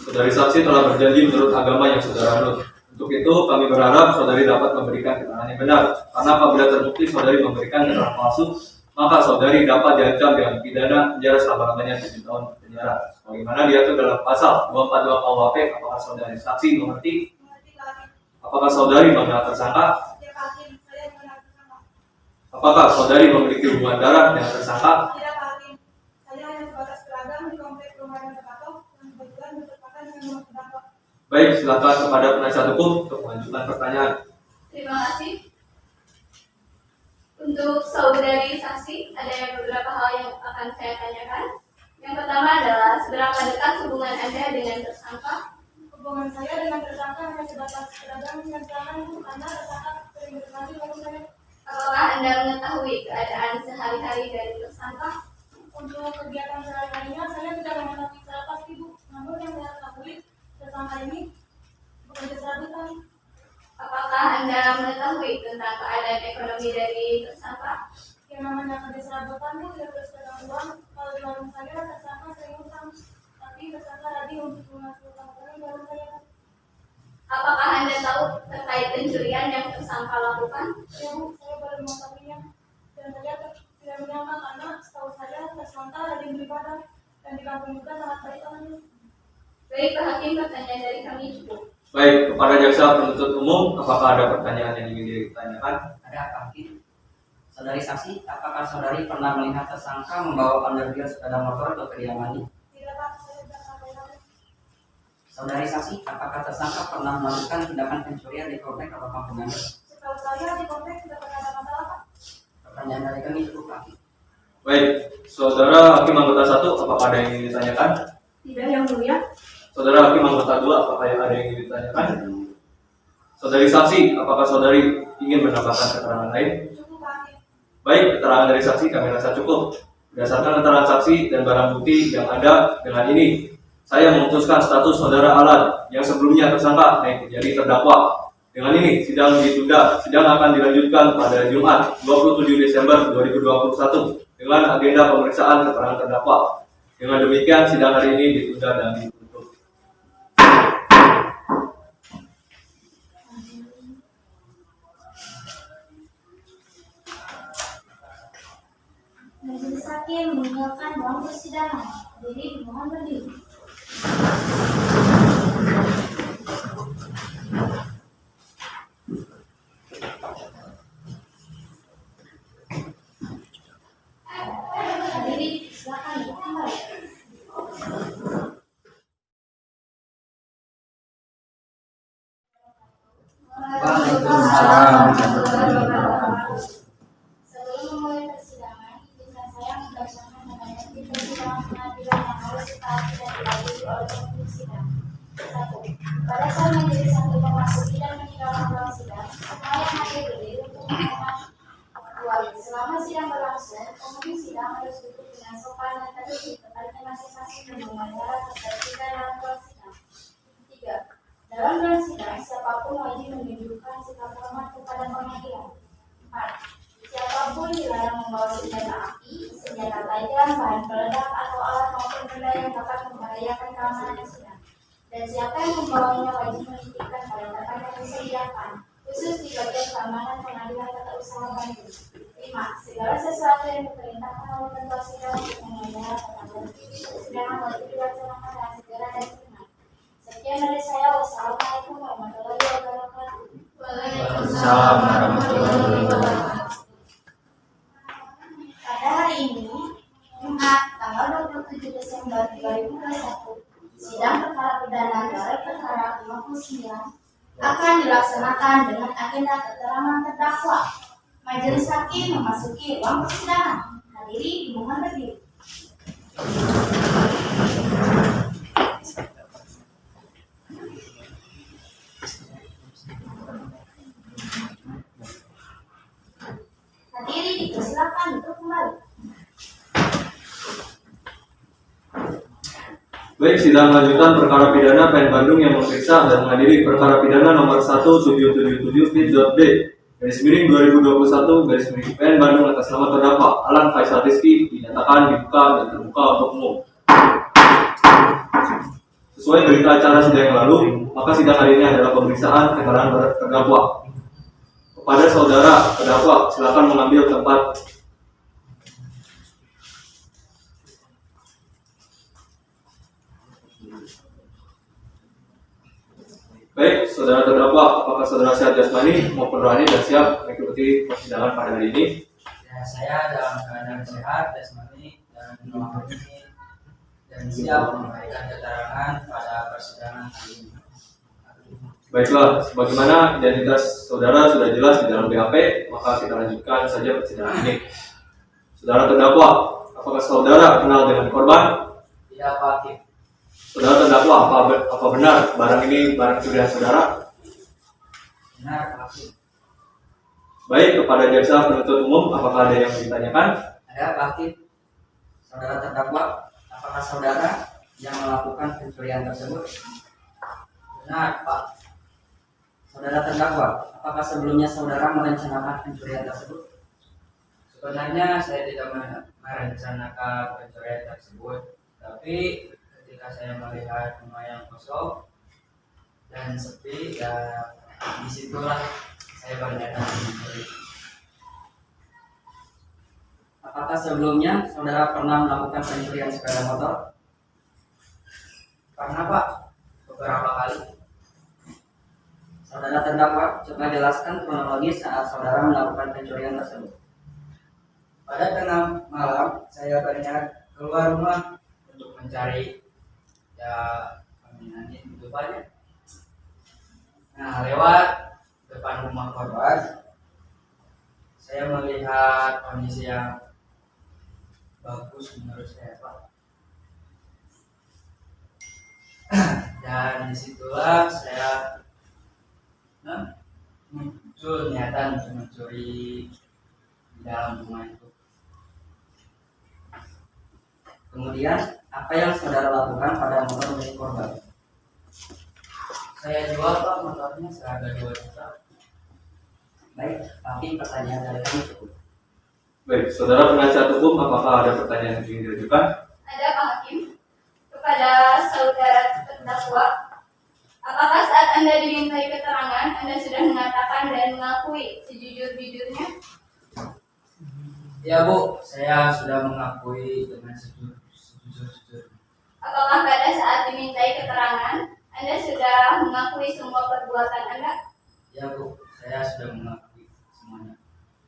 Speaker 1: Saudari saksi telah berjanji menurut agama yang saudara anut. Untuk itu, kami berharap saudari dapat memberikan keterangan yang benar. Karena apabila terbukti saudari memberikan keterangan palsu, maka saudari dapat diancam dengan pidana penjara selama-lamanya 7 tahun penjara. Sebagaimana diatur dalam pasal 242 KUHP. Apakah saudari saksi mengerti?
Speaker 9: Mengerti Pak Hakim?
Speaker 1: Apakah saudari mengenal tersangka?
Speaker 9: Ya Pak Hakim, saya mengenal tersangka.
Speaker 1: Apakah saudari memiliki hubungan darah dengan tersangka?
Speaker 9: Tidak Pak Hakim, saya hanya sebatas pedagang di komplek perumahan Tekato yang kebetulan berdekatan dengan rumah terdakwa.
Speaker 1: Baik, silakan kepada penasihat hukum untuk melanjutkan pertanyaan.
Speaker 2: Terima kasih. Untuk saudari saksi, ada beberapa hal yang akan saya tanyakan. Yang pertama adalah seberapa dekat hubungan Anda dengan tersangka?
Speaker 9: Hubungan saya dengan tersangka hanya sebatas pedagang dan tangan karena tersangka sering bertransaksi dengan saya.
Speaker 2: Apakah Anda mengetahui keadaan sehari-hari dari tersangka?
Speaker 9: Untuk kegiatan sehari-harinya saya tidak mengetahui secara pasti Bu, namun yang saya ketahui tersangka ini bekerja serabutan.
Speaker 2: Apakah Anda mengetahui tentang keadaan ekonomi dari tersangka?
Speaker 9: Yang namanya kerja serabutan Bu tidak terus pegang uang. Kalau di warung saya tersangka sering utang, tapi tersangka rajin untuk menghasilkan utang di warung saya.
Speaker 2: Apakah Anda tahu terkait pencurian yang tersangka lakukan?
Speaker 9: Ya Bu, saya baru mengetahuinya dan saya tidak menyangka karena setahu saya tersangka rajin beribadah dan di kampung juga sangat baik orangnya.
Speaker 2: Baik, Pak Hakim, pertanyaan dari kami cukup.
Speaker 1: Baik, kepada jaksa penuntut umum, apakah ada pertanyaan yang ingin ditanyakan?
Speaker 5: Ada apa, Hakim? Saudari saksi, apakah saudari pernah melihat tersangka membawa undergear sepeda motor ke kediaman ini?
Speaker 9: Tidak Pak, saya tidak sampai.
Speaker 5: Saudari saksi, apakah tersangka pernah melakukan tindakan pencurian di komplek atau kampung Anda?
Speaker 9: Setahu saya di komplek tidak pernah ada masalah Pak.
Speaker 5: Pertanyaan dari kami cukup, Hakim.
Speaker 1: Baik, saudara hakim anggota 1, apakah ada yang ingin ditanyakan?
Speaker 6: Tidak, yang mulia.
Speaker 1: Saudara hakim anggota 2, apakah ada yang ingin ditanyakan? Saudari saksi, apakah saudari ingin menambahkan keterangan lain?
Speaker 9: Cukup Pak Hakim.
Speaker 1: Baik, keterangan dari saksi kami rasa cukup. Berdasarkan keterangan saksi dan barang bukti yang ada dengan ini, saya memutuskan status saudara Alan yang sebelumnya tersangka naik menjadi terdakwa. Dengan ini, sidang ditunda. Sidang akan dilanjutkan pada Jumat 27 Desember 2021 dengan agenda pemeriksaan keterangan terdakwa. Dengan demikian, sidang hari ini ditunda dan ditutup.
Speaker 4: Majelis Hakim meninggalkan ruang persidangan. Jadi dimohon berdiri. Hadirin, silakan duduk kembali.
Speaker 5: Waalaikumsalam.
Speaker 4: Sebelum memulai persidangan, izinkan saya membacakan ayat di persidangan pengadilan yang harus ditaati dan diadili oleh pemimpin sidang. 1. Pada saat majelis hakim memasuki dan meninggalkan ruang sidang, semua yang hadir berdiri untuk menghormati. 2. kembali. Selama sidang berlangsung, penghuni sidang harus duduk dengan sopan dan tertib di tempatnya masing-masing dan menghadiri ketertiban dalam ruang sidang. 3. Dalam ruang sidang, siapapun wajib menunjukkan sikap hormat kepada pengadilan. 4. Siapapun dilarang membawa senjata api, senjata tajam, bahan peledak atau alat maupun benda yang dapat membahayakan keamanan sidang. Dan siapa yang membawanya wajib menitipkan pada tempat yang disediakan, khusus di bagian keamanan pengadilan tata usaha Bandung. 5. Segala sesuatu yang diperintahkan oleh ketua sidang untuk menyelenggarakan tata tertib persidangan wajib dilaksanakan dengan segera dan tunai. Sekian dari saya. Wassalamualaikum warahmatullahi wabarakatuh.
Speaker 1: Waalaikumsalam warahmatullahi wabarakatuh.
Speaker 4: Pada hari ini, Jumat, tanggal 27 Desember 2021, sidang perkara pidana gelar perkara 59 akan dilaksanakan dengan agenda keterangan terdakwa. Majelis hakim memasuki ruang persidangan. Hadiri dimohon berdiri. Hadiri dipersilakan untuk kembali.
Speaker 1: Baik, sidang lanjutan perkara pidana PN Bandung yang memeriksa dan menghadiri perkara pidana nomor 1777-D garis miring 2021 garis miring PN Bandung atas nama terdakwa Alan Faisal Rizky dinyatakan dibuka dan terbuka untuk umum. Sesuai berita acara sidang yang lalu, maka sidang hari ini adalah pemeriksaan keterangan terdakwa. Kepada saudara terdakwa, silakan mengambil tempat. Baik, saudara terdakwa, apakah saudara sehat jasmani maupun rohani dan siap mengikuti persidangan pada hari ini?
Speaker 5: Ya, saya dalam keadaan sehat, jasmani dan rohani dan siap memberikan keterangan pada persidangan hari ini.
Speaker 1: Baiklah, sebagaimana identitas saudara sudah jelas di dalam BAP, maka kita lanjutkan saja persidangan ini. Saudara terdakwa, apakah saudara kenal dengan korban?
Speaker 5: Tidak, Pak Hakim.
Speaker 1: Saudara terdakwa, apa benar barang ini barang curian saudara?
Speaker 5: Benar, Pak Hakim.
Speaker 1: Baik, kepada jaksa penuntut umum, apakah ada yang ditanyakan?
Speaker 5: Ada, Pak Hakim. Saudara terdakwa, apakah saudara yang melakukan pencurian tersebut? Benar, Pak. Saudara terdakwa, apakah sebelumnya saudara merencanakan pencurian tersebut? Sebenarnya saya tidak merencanakan pencurian tersebut, tapi ketika saya melihat rumah yang kosong dan sepi, ya disitulah saya berniat mencuri. Apakah sebelumnya saudara pernah melakukan pencurian sepeda motor? Pernah, Pak, beberapa kali. Saudara terdakwa, coba jelaskan kronologi saat saudara melakukan pencurian tersebut. Pada tengah malam, saya berniat keluar rumah untuk mencari mainan itu banyak. Nah, lewat depan rumah korban, saya melihat kondisi yang bagus menurut saya, Pak. Dan disitulah saya muncul niatan untuk mencuri di dalam rumah itu. Kemudian, apa yang saudara lakukan pada motor milik korban? Saya jual, Pak, motornya seharga 2 juta. Baik, tapi pertanyaan dari kami cukup.
Speaker 1: Baik, saudara penasihat hukum, apakah ada pertanyaan yang ingin diajukan?
Speaker 2: Ada, Pak Hakim. Kepada saudara terdakwa, apakah saat Anda dimintai keterangan, Anda sudah mengatakan dan mengakui sejujur-jujurnya?
Speaker 5: Ya, Bu, saya sudah mengakui dengan sejujur-jujurnya.
Speaker 2: Apakah pada saat dimintai keterangan, Anda sudah mengakui semua perbuatan Anda?
Speaker 5: Ya, Bu, saya sudah mengakui semuanya.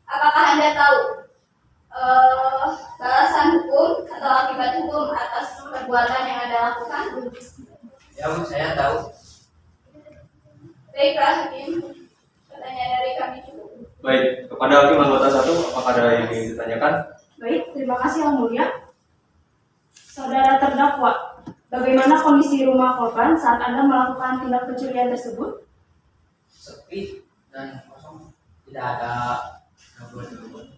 Speaker 2: Apakah Anda tahu balasan hukum atau akibat hukum atas perbuatan yang Anda lakukan?
Speaker 5: Ya, Bu, saya tahu.
Speaker 2: Baiklah, Hakim. Pertanyaan dari kami cukup.
Speaker 1: Baik, kepada hakim anggota 1, apakah ada yang ingin ditanyakan?
Speaker 6: Baik, terima kasih Yang Mulia. Saudara terdakwa, bagaimana kondisi rumah korban saat Anda melakukan tindak pencurian tersebut?
Speaker 5: Sepi dan kosong, tidak ada gangguan-gangguan.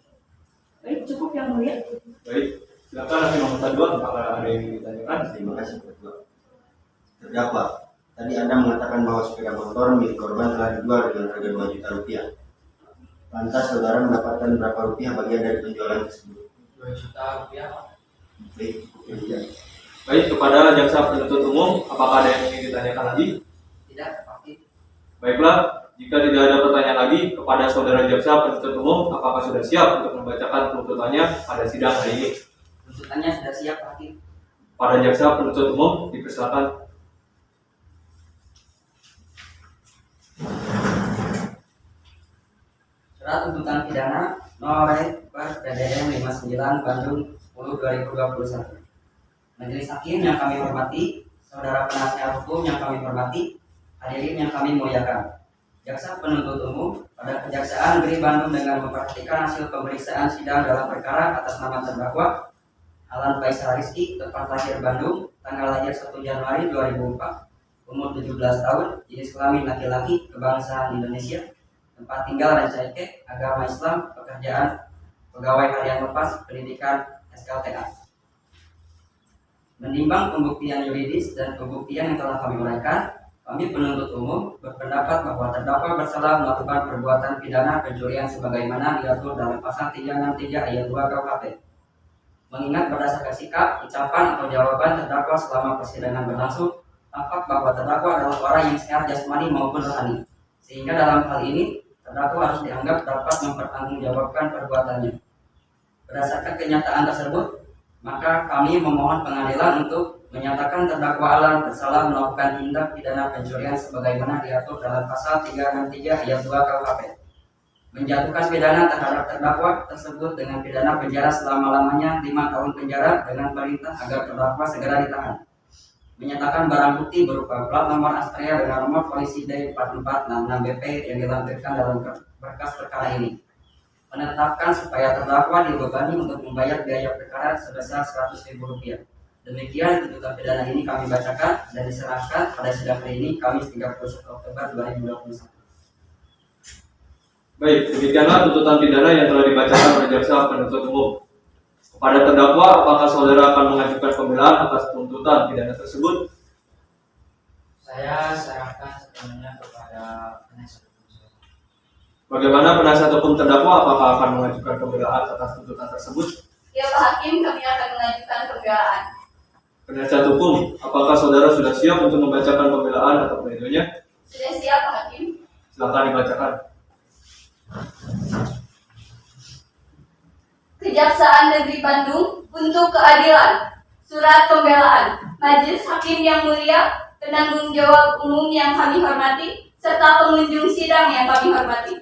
Speaker 6: Cukup yang mulia.
Speaker 1: Baik, silakan hakim anggota 2 apakah ada yang ditanyakan?
Speaker 3: Terima kasih Ketua. Terdakwa, tadi Anda mengatakan bahwa sepeda motor milik korban telah dijual dengan harga 2 juta rupiah. Lantas saudara mendapatkan berapa rupiah bagian dari penjualan tersebut?
Speaker 8: 2 juta rupiah, Pak.
Speaker 3: Baik, cukup ya.
Speaker 1: Baik, kepada jaksa penuntut umum, apakah ada yang ingin ditanyakan lagi?
Speaker 5: Tidak, Pak.
Speaker 1: Baiklah, jika tidak ada pertanyaan lagi kepada saudara jaksa penuntut umum, apakah sudah siap untuk membacakan tuntutannya pada sidang hari ini?
Speaker 5: Tuntutannya sudah siap, Pak.
Speaker 1: Pada jaksa penuntut umum, dipersilakan.
Speaker 5: Surat tuntutan pidana nomor PDM 59 Bandung 10 2021. Majelis Hakim yang kami hormati, saudara penasihat hukum yang kami hormati, hadirin yang kami muliakan. Jaksa penuntut umum pada Kejaksaan Negeri Bandung dengan memperhatikan hasil pemeriksaan sidang dalam perkara atas nama terdakwa Alan Faisal Rizky, tempat lahir Bandung, tanggal lahir 1 Januari 2004, umur 17 tahun, jenis kelamin laki-laki, kebangsaan Indonesia, tempat tinggal Rancaike, agama Islam, pekerjaan pegawai harian lepas, pendidikan SLTA. Menimbang pembuktian yuridis dan pembuktian yang telah kami uraikan, kami penuntut umum berpendapat bahwa terdakwa bersalah melakukan perbuatan pidana pencurian sebagaimana diatur dalam pasal 363 ayat 2 KUHP. Mengingat berdasarkan sikap, ucapan atau jawaban terdakwa selama persidangan berlangsung, tampak bahwa terdakwa adalah orang yang sehat jasmani maupun rohani, sehingga dalam hal ini terdakwa harus dianggap dapat mempertanggungjawabkan perbuatannya. Berdasarkan kenyataan tersebut, maka kami memohon pengadilan untuk menyatakan terdakwa Alan bersalah melakukan tindak pidana pencurian sebagaimana diatur dalam pasal 363 ayat 2 KUHP. Menjatuhkan pidana terhadap terdakwa tersebut dengan pidana penjara selama-lamanya 5 tahun penjara dengan perintah agar terdakwa segera ditahan. Menyatakan barang bukti berupa plat nomor Astrea dengan nomor polisi D4466BP yang dilampirkan dalam berkas perkara ini. Menetapkan supaya terdakwa dibebani untuk membayar biaya perkara sebesar Rp100.000. Demikian tuntutan pidana ini kami bacakan dan diserahkan pada sidang hari ini Kamis 31 Oktober 2021.
Speaker 1: Baik, demikianlah tuntutan pidana yang telah dibacakan oleh jaksa penuntut umum. Kepada terdakwa, apakah saudara akan mengajukan pembelaan atas tuntutan pidana tersebut?
Speaker 8: Saya serahkan sepenuhnya kepada penasihat hukum saya.
Speaker 1: Bagaimana penasihat hukum terdakwa, apakah akan mengajukan pembelaan atas tuntutan tersebut?
Speaker 2: Ya Pak Hakim, kami akan mengajukan pembelaan.
Speaker 1: Penasihat hukum, apakah saudara sudah siap untuk membacakan pembelaan atau pledoinya?
Speaker 2: Sudah siap Pak Hakim?
Speaker 1: Silakan dibacakan.
Speaker 2: Kejaksaan Negeri Bandung untuk keadilan. Surat pembelaan. Majelis Hakim yang mulia, penanggung jawab umum yang kami hormati, serta pengunjung sidang yang kami hormati.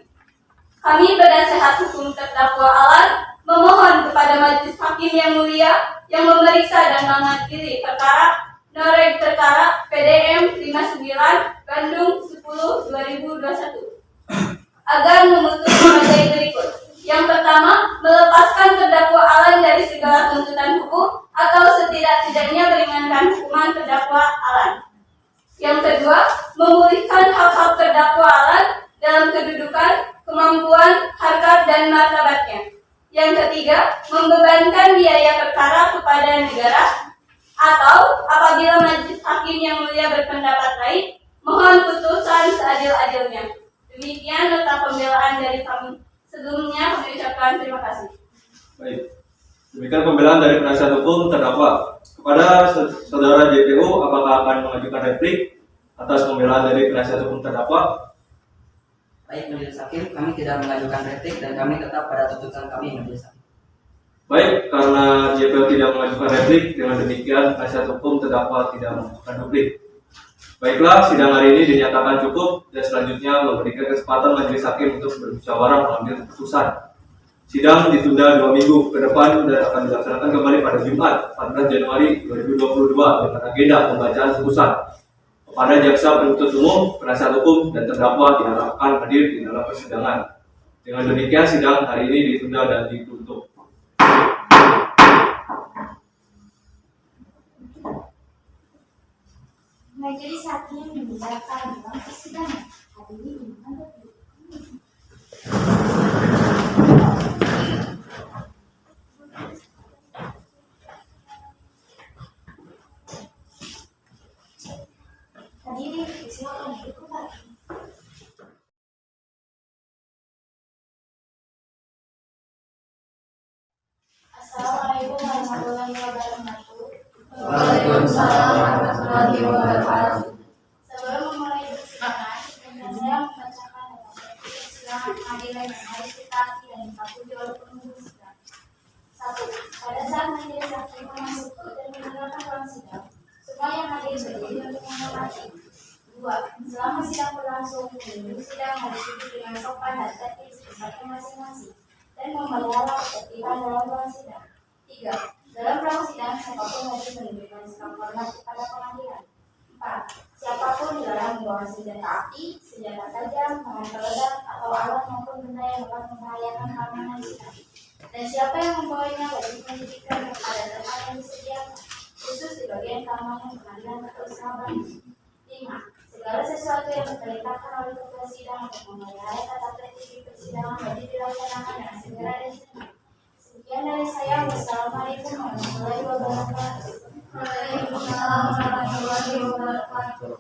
Speaker 2: Kami penasehat hukum terdakwa Alan memohon kepada Majelis Hakim yang mulia yang memeriksa dan mengadili perkara Noreg perkara PDM 59 Bandung 10/2021 agar memutus sebagai berikut. Yang pertama, melepaskan terdakwa Alan dari segala tuntutan hukum atau setidak-tidaknya meringankan hukuman terdakwa Alan. Yang kedua, memulihkan hak-hak terdakwa Alan dalam kedudukan, kemampuan, harkat, dan martabatnya. Yang ketiga, membebankan biaya perkara kepada negara, atau apabila Majelis Hakim yang mulia berpendapat lain, mohon putusan seadil-adilnya. Demikian nota pembelaan dari kami. Sebelumnya kami ucapkan terima kasih.
Speaker 1: Baik, demikian pembelaan dari penasihat hukum terdakwa. Kepada saudara JPU, apakah akan mengajukan replik atas pembelaan dari penasihat hukum terdakwa?
Speaker 5: Baik, Majelis Hakim, kami tidak mengajukan replik dan kami tetap pada tuntutan kami, Majelis Hakim.
Speaker 1: Baik, karena JPU tidak mengajukan replik, dengan demikian penasihat hukum terdakwa tidak mengajukan replik. Baiklah, sidang hari ini dinyatakan cukup dan selanjutnya memberikan kesempatan Majelis Hakim untuk bermusyawarah mengambil keputusan. Sidang ditunda 2 minggu ke depan dan akan dilaksanakan kembali pada Jumat 14 Januari 2022 dengan agenda pembacaan putusan. Kepada jaksa penuntut umum, penasihat hukum, dan terdakwa diharapkan hadir di dalam persidangan. Dengan demikian, sidang hari ini ditunda dan ditutup.
Speaker 4: Majelis Hakim menjelaskan dalam persidangan. Hadirin mohon berdiri. warahmatullahi wabarakatuh.
Speaker 2: Waalaikumsalam warahmatullahi wabarakatuh.
Speaker 4: Sebelum memulai persidangan, saya membacakan persidangan pengadilan yang harus ditaati dan dipatuhi oleh pengunjung sidang. 1. Pada saat majelis hakim memasuki dan mendengarkan ruang sidang, semua yang hadir berdiri untuk menghormati. 2. Selama sidang berlangsung, pengunjung sidang harus duduk dengan sopan dan tertib sesuai masing-masing dan memelihara ketertiban dalam ruang sidang. 3. Dalam ruang sidang, siapapun wajib menunjukkan sikap hormat kepada pengadilan. 4. Siapapun dilarang membawa senjata api, senjata tajam, panah peledak, atau alat maupun benda yang dapat membahayakan keamanan sidang. Dan siapa yang membawanya wajib menunjukkan kepada tempat yang disediakan, khusus di bagian keamanan pengadilan atau usaha. 5. Segala sesuatu yang diperintahkan oleh ketua sidang untuk memelihara tata tertib di persidangan wajib dilaksanakan dengan segera dan cepat. Sekian dari saya. Wassalamualaikum warahmatullahi wabarakatuh.
Speaker 2: Waalaikumsalam warahmatullahi wabarakatuh.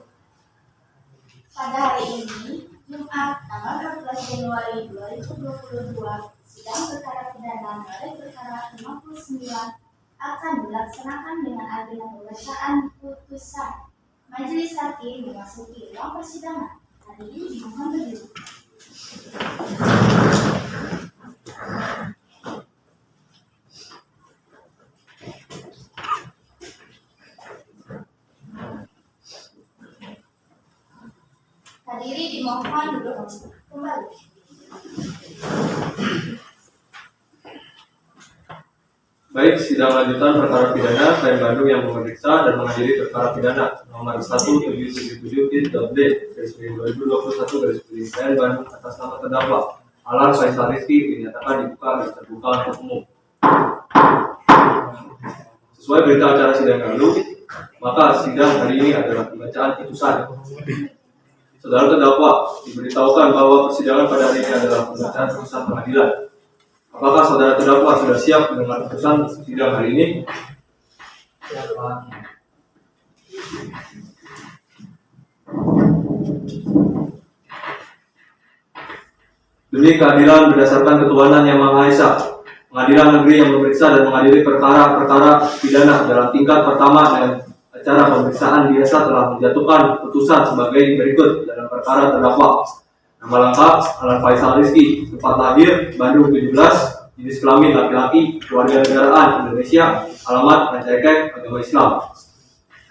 Speaker 4: Pada hari ini, Jumat, tanggal 14 Januari 2022, sidang perkara pidana nomor perkara 59 akan dilaksanakan dengan agenda pembacaan putusan. Majelis hakim memasuki ruang persidangan. Hari ini dimohon berdiri. Hadiri dimohon duduk kembali.
Speaker 1: Baik, sidang lanjutan perkara pidana KM Bandung yang memeriksa dan mengadili perkara pidana nomor 1777/2021 KM Bandung atas nama terdakwa Alan Faisal Rizky dinyatakan dibuka dan terbuka untuk umum. Sesuai berita acara sidang yang lalu, maka sidang hari ini adalah pembacaan putusan. Saudara terdakwa diberitahukan bahwa persidangan pada hari ini adalah pembacaan putusan pengadilan. Apakah saudara terdakwa sudah siap mendengar putusan sidang hari ini?
Speaker 5: Siap, Pak.
Speaker 1: Demi keadilan berdasarkan ketuhanan Yang Maha Esa, Pengadilan Negeri yang memeriksa dan mengadili perkara-perkara pidana dalam tingkat pertama dan acara pemeriksaan biasa telah menjatuhkan putusan sebagai berikut dalam perkara terdakwa. Nama lengkap Alan Faisal Rizky, tempat lahir Bandung 17, jenis kelamin laki-laki, kewarganegaraan Indonesia, alamat Rancaikek, agama Islam.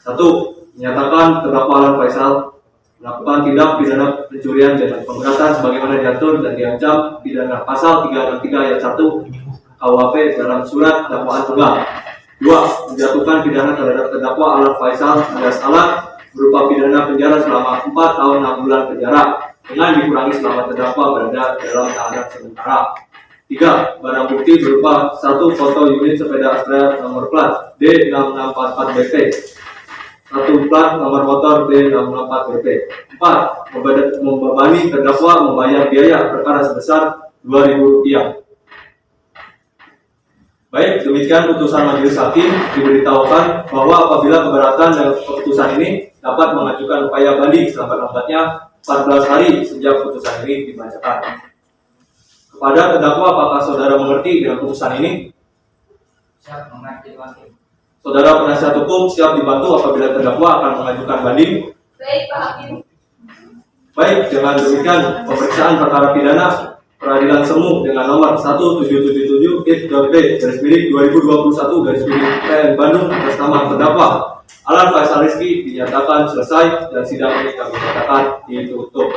Speaker 1: 1. Menyatakan terdakwa Alan Faisal melakukan tindak pidana pencurian dengan pemberatan sebagaimana diatur dan diancam pidana pasal 363 ayat 1 KUHP dalam surat dakwaan tunggal. 2. Menjatuhkan pidana terhadap terdakwa Alan Faisal alias Alan berupa pidana penjara selama 4 tahun 6 bulan penjara dengan dikurangi selama terdakwa berada dalam tahanan sementara. 3. Barang bukti berupa 1 foto unit sepeda Astrea nomor plat D6644BP, 1 plat nomor motor D664BP. 4. Membebani terdakwa membayar biaya perkara sebesar Rp2.000. Baik, demikian putusan majelis hakim. Diberitahukan bahwa apabila keberatan dalam keputusan ini dapat mengajukan upaya banding selambat-lambatnya 14 hari sejak putusan ini dibacakan. Kepada terdakwa, apakah saudara mengerti dengan putusan ini?
Speaker 5: Siap, mengerti, Pak.
Speaker 1: Saudara penasihat hukum siap dibantu apabila terdakwa akan mengajukan banding?
Speaker 2: Baik, Pak Hakim.
Speaker 1: Baik, dengan demikian pemeriksaan perkara pidana Peradilan Semu dengan nomor 1777/B/2021/KM Bandung atas nama terdakwa Alan Faisal Rizky dinyatakan selesai dan sidang ini kami nyatakan ditutup.